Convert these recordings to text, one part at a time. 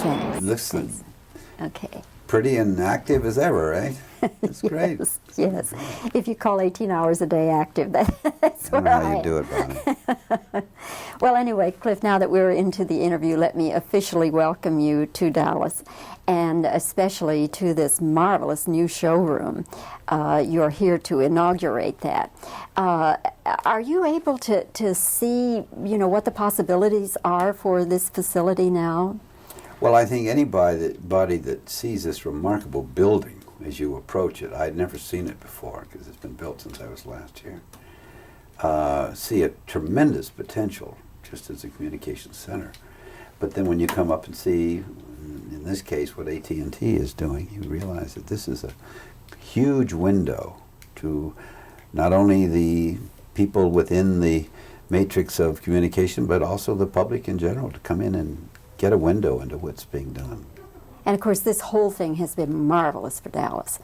Thanks. Looks Thanks. Okay. pretty and active as ever, right? That's great. Yes, yes. If you call 18 hours a day active, that's I don't where know how you do it, Bonnie. Well, anyway, Cliff, now that we're into the interview, let me officially welcome you to Dallas, and especially to this marvelous new showroom. You're here to inaugurate that. Are you able to see, what the possibilities are for this facility now? Well, I think anybody that sees this remarkable building as you approach it, I'd never seen it before because it's been built since I was last here, see a tremendous potential just as a communications center. But then when you come up and see, in this case, what AT&T is doing, you realize that this is a huge window to not only the people within the matrix of communication, but also the public in general to come in and get a window into what's being done. And of course, this whole thing has been marvelous for Dallas.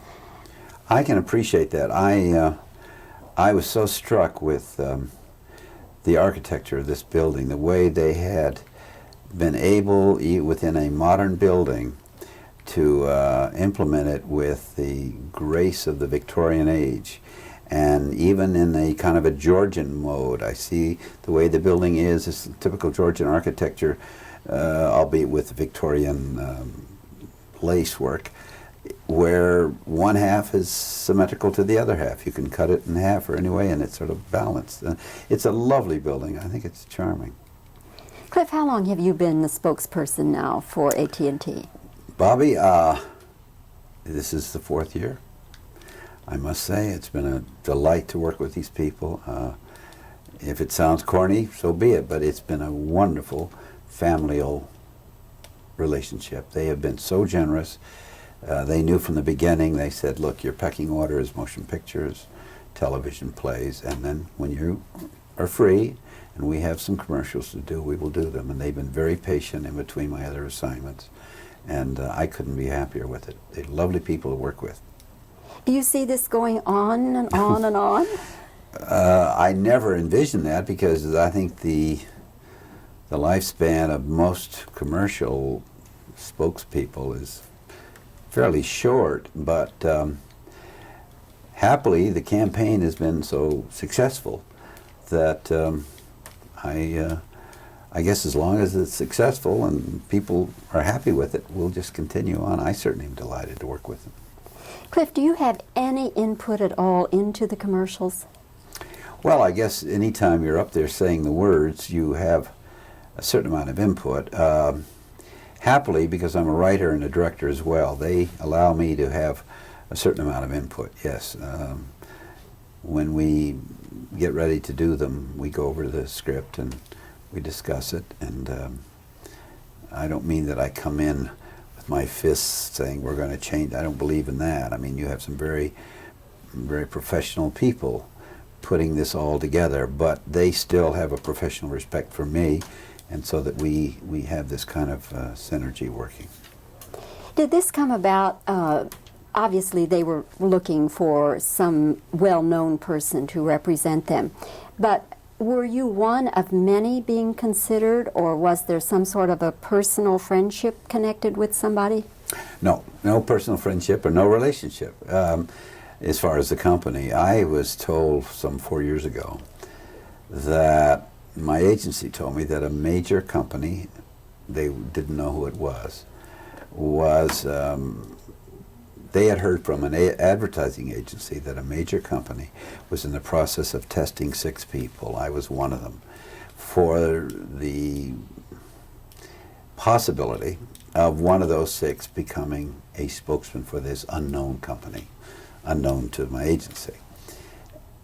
I can appreciate that. I was so struck with the architecture of this building, the way they had been able, within a modern building, to implement it with the grace of the Victorian age. And even in a kind of a Georgian mode, I see the way the building is typical Georgian architecture, albeit with Victorian lace work, where one half is symmetrical to the other half. You can cut it in half or any way, and it's sort of balanced. It's a lovely building. I think it's charming. Cliff, how long have you been the spokesperson now for AT&T? Bobbie, this is the 4th year. I must say it's been a delight to work with these people. If it sounds corny, so be it, but it's been a wonderful familial relationship. They have been so generous. They knew from the beginning. They said, look, your pecking order is motion pictures, television plays, and then when you are free and we have some commercials to do, we will do them. And they've been very patient in between my other assignments, and I couldn't be happier with it. They're lovely people to work with. Do you see this going on and on and on? I never envisioned that because I think the lifespan of most commercial spokespeople is fairly short, but happily the campaign has been so successful that I guess as long as it's successful and people are happy with it, we'll just continue on. I certainly am delighted to work with them. Cliff, do you have any input at all into the commercials? Well, I guess anytime you're up there saying the words, you have a certain amount of input. Happily, because I'm a writer and a director as well, they allow me to have a certain amount of input, yes. When we get ready to do them, we go over the script and we discuss it, and I don't mean that I come in with my fists saying we're going to change. I don't believe in that. I mean, you have some very, very professional people putting this all together, but they still have a professional respect for me, and so that we have this kind of synergy working. Did this come about, obviously they were looking for some well-known person to represent them, but were you one of many being considered, or was there some sort of a personal friendship connected with somebody? No personal friendship or no relationship. As far as the company, I was told some 4 years ago that my agency told me that a major company, they didn't know who it was they had heard from an advertising agency that a major company was in the process of testing 6 people. I was one of them, for the possibility of one of those 6 becoming a spokesman for this unknown company, unknown to my agency.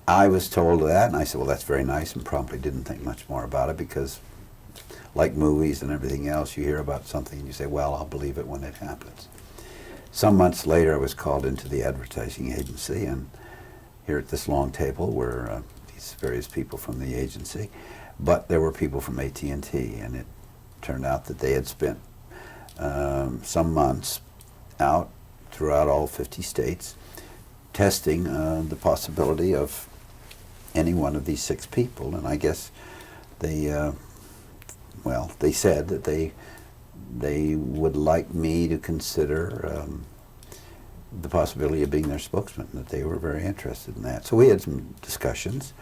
I was told that, and I said, well, that's very nice, and promptly didn't think much more about it, because like movies and everything else, you hear about something and you say, well, I'll believe it when it happens. Some months later, I was called into the advertising agency, and here at this long table were these various people from the agency, but there were people from AT&T, and it turned out that they had spent some months out throughout all 50 states testing the possibility of any one of these 6 people, and I guess they said that they they would like me to consider the possibility of being their spokesman, that they were very interested in that. So we had some discussions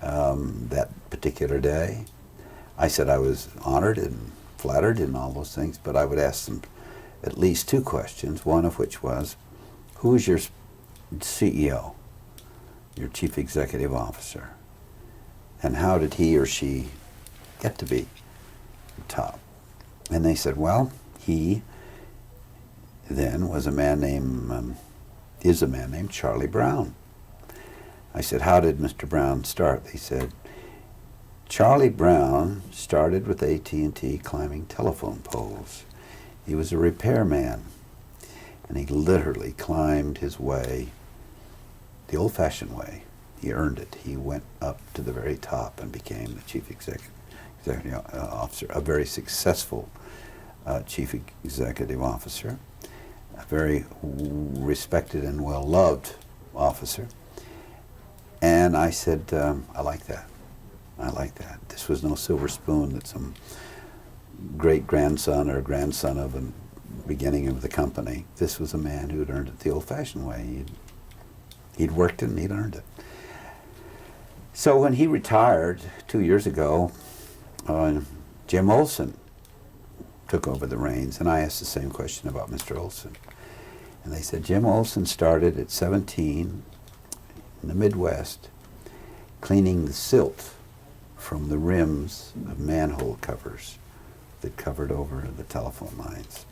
that particular day. I said I was honored and flattered and all those things, but I would ask them at least two questions, one of which was, who is your CEO, your chief executive officer, and how did he or she get to be top? And they said, well, he then was a man named, is a man named Charlie Brown. I said, how did Mr. Brown start? They said, Charlie Brown started with AT&T climbing telephone poles. He was a repairman, and he literally climbed his way the old-fashioned way. He earned it. He went up to the very top and became the chief executive officer, a very successful chief executive officer, a very respected and well-loved officer. And I said, I like that. I like that. This was no silver spoon that some great-grandson or grandson of the beginning of the company. This was a man who had earned it the old-fashioned way. He'd worked it and he'd earned it. So when he retired 2 years ago, Jim Olson took over the reins, and I asked the same question about Mr. Olson. And they said Jim Olson started at 17 in the Midwest, cleaning the silt from the rims of manhole covers that covered over the telephone lines.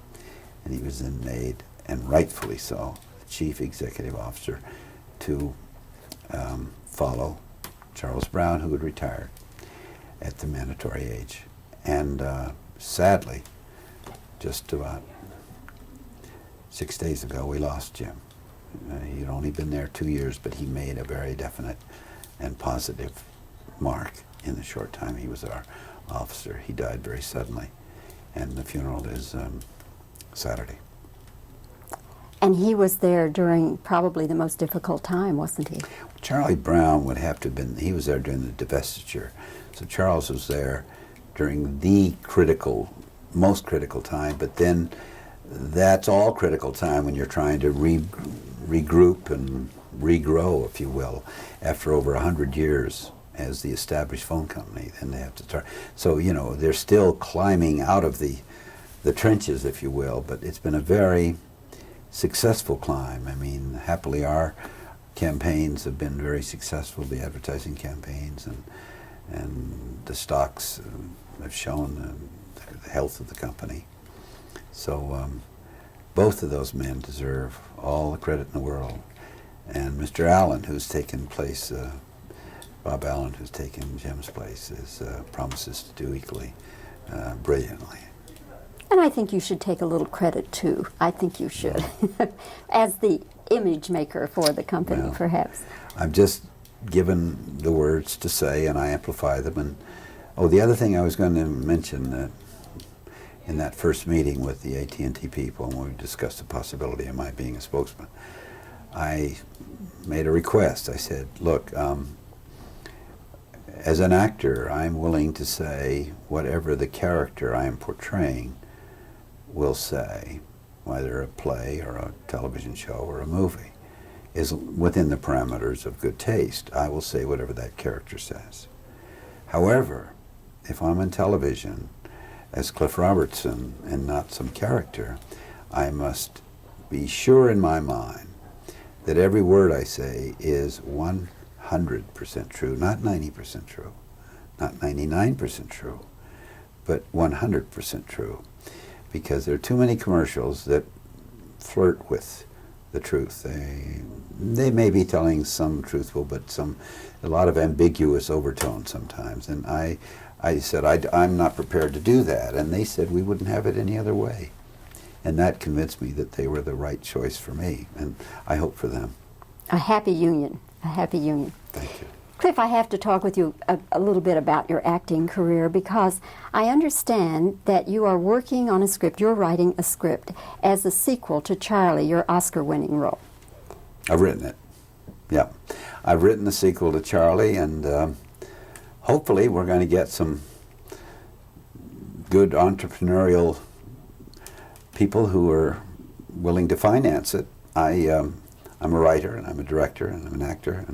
And he was then made, and rightfully so, the chief executive officer to follow Charles Brown, who had retired at the mandatory age. And sadly, just about 6 days ago, we lost Jim. He'd only been there 2 years, but he made a very definite and positive mark in the short time he was our officer. He died very suddenly, and the funeral is Saturday. And he was there during probably the most difficult time, wasn't he? Charlie Brown would have to have been, he was there during the divestiture. So Charles was there during the most critical time, but then that's all critical time when you're trying to regroup and regrow, if you will, after over 100 years as the established phone company. Then they have to start. So, you know, they're still climbing out of the trenches, if you will, but it's been a very successful climb. I mean, happily our campaigns have been very successful, the advertising campaigns, and the stocks have shown the health of the company. So both of those men deserve all the credit in the world. And Mr. Allen, who's taken place, Bob Allen, who's taken Jim's place, promises to do equally brilliantly. And I think you should take a little credit, too. I think you should, as the image maker for the company, well, perhaps. I'm just given the words to say, and I amplify them. And the other thing I was going to mention, that in that first meeting with the AT&T people, when we discussed the possibility of my being a spokesman, I made a request. I said, look, as an actor, I'm willing to say whatever the character I am portraying will say, whether a play or a television show or a movie, is within the parameters of good taste. I will say whatever that character says. However, if I'm on television as Cliff Robertson and not some character, I must be sure in my mind that every word I say is 100% true, not 90% true, not 99% true, but 100% true. Because there are too many commercials that flirt with the truth. They may be telling some truthful, but a lot of ambiguous overtones sometimes. And I said, I'm not prepared to do that. And they said we wouldn't have it any other way. And that convinced me that they were the right choice for me, and I hope for them. A happy union, a happy union. Thank you. Cliff, I have to talk with you a little bit about your acting career, because I understand that you are working on a script, you're writing a script as a sequel to Charlie, your Oscar-winning role. I've written it, yeah. I've written the sequel to Charlie, and hopefully we're going to get some good entrepreneurial people who were willing to finance it. I'm a writer, and I'm a director, and I'm an actor,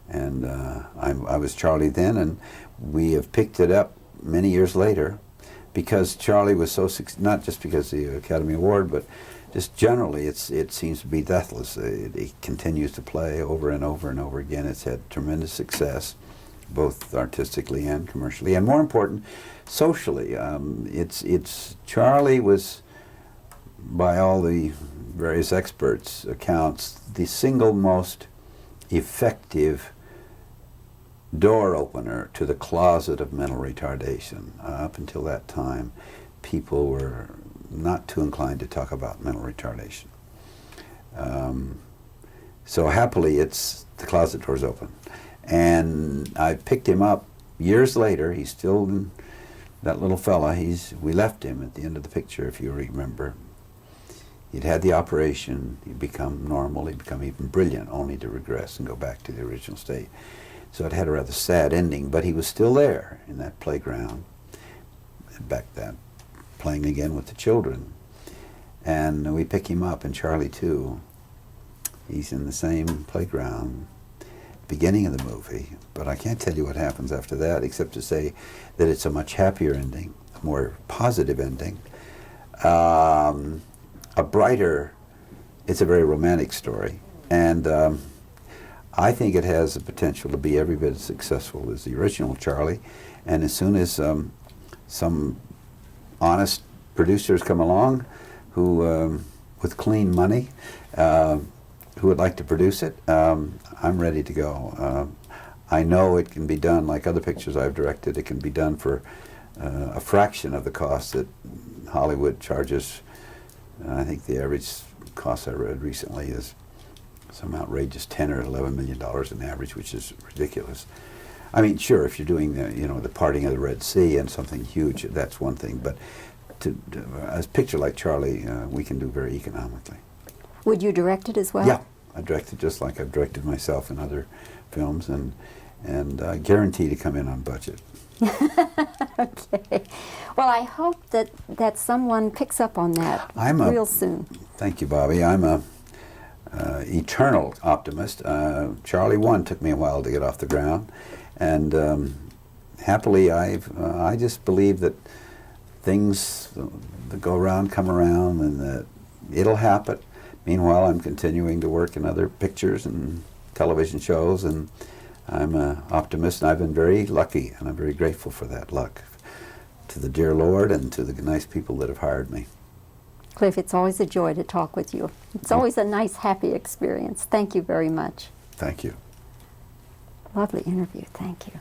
and I was Charlie then, and we have picked it up many years later because Charlie was so not just because of the Academy Award, but just generally it seems to be deathless. It continues to play over and over and over again. It's had tremendous success, both artistically and commercially, and more important, socially. It's Charlie was, by all the various experts' accounts, the single most effective door opener to the closet of mental retardation. Up until that time, people were not too inclined to talk about mental retardation. So happily, the closet door's open. And I picked him up years later. He's still that little fella. We left him at the end of the picture, if you remember. He'd had the operation. He'd become normal. He'd become even brilliant, only to regress and go back to the original state. So it had a rather sad ending, but he was still there in that playground, back then, playing again with the children. And we pick him up, and Charlie too. He's in the same playground, beginning of the movie, but I can't tell you what happens after that, except to say that it's a much happier ending, a more positive ending, a brighter, it's a very romantic story, and I think it has the potential to be every bit as successful as the original Charlie, and as soon as some honest producers come along who, with clean money, who would like to produce it, I'm ready to go. I know it can be done, like other pictures I've directed, it can be done for a fraction of the cost that Hollywood charges. I think the average cost I read recently is some outrageous $10 or $11 million in average, which is ridiculous. I mean, sure, if you're doing the parting of the Red Sea and something huge, that's one thing. But a picture like Charlie, we can do very economically. Would you direct it as well? Yeah, I directed just like I've directed myself in other films, and guarantee to come in on budget. Okay. Well, I hope that someone picks up on that real soon. Thank you, Bobbie. I'm a eternal optimist. Charlie 1 took me a while to get off the ground, and happily I just believe that things that go around come around, and that it'll happen. Meanwhile, I'm continuing to work in other pictures and television shows, and I'm an optimist, and I've been very lucky, and I'm very grateful for that luck, to the dear Lord and to the nice people that have hired me. Cliff, it's always a joy to talk with you. It's always a nice, happy experience. Thank you very much. Thank you. Lovely interview. Thank you.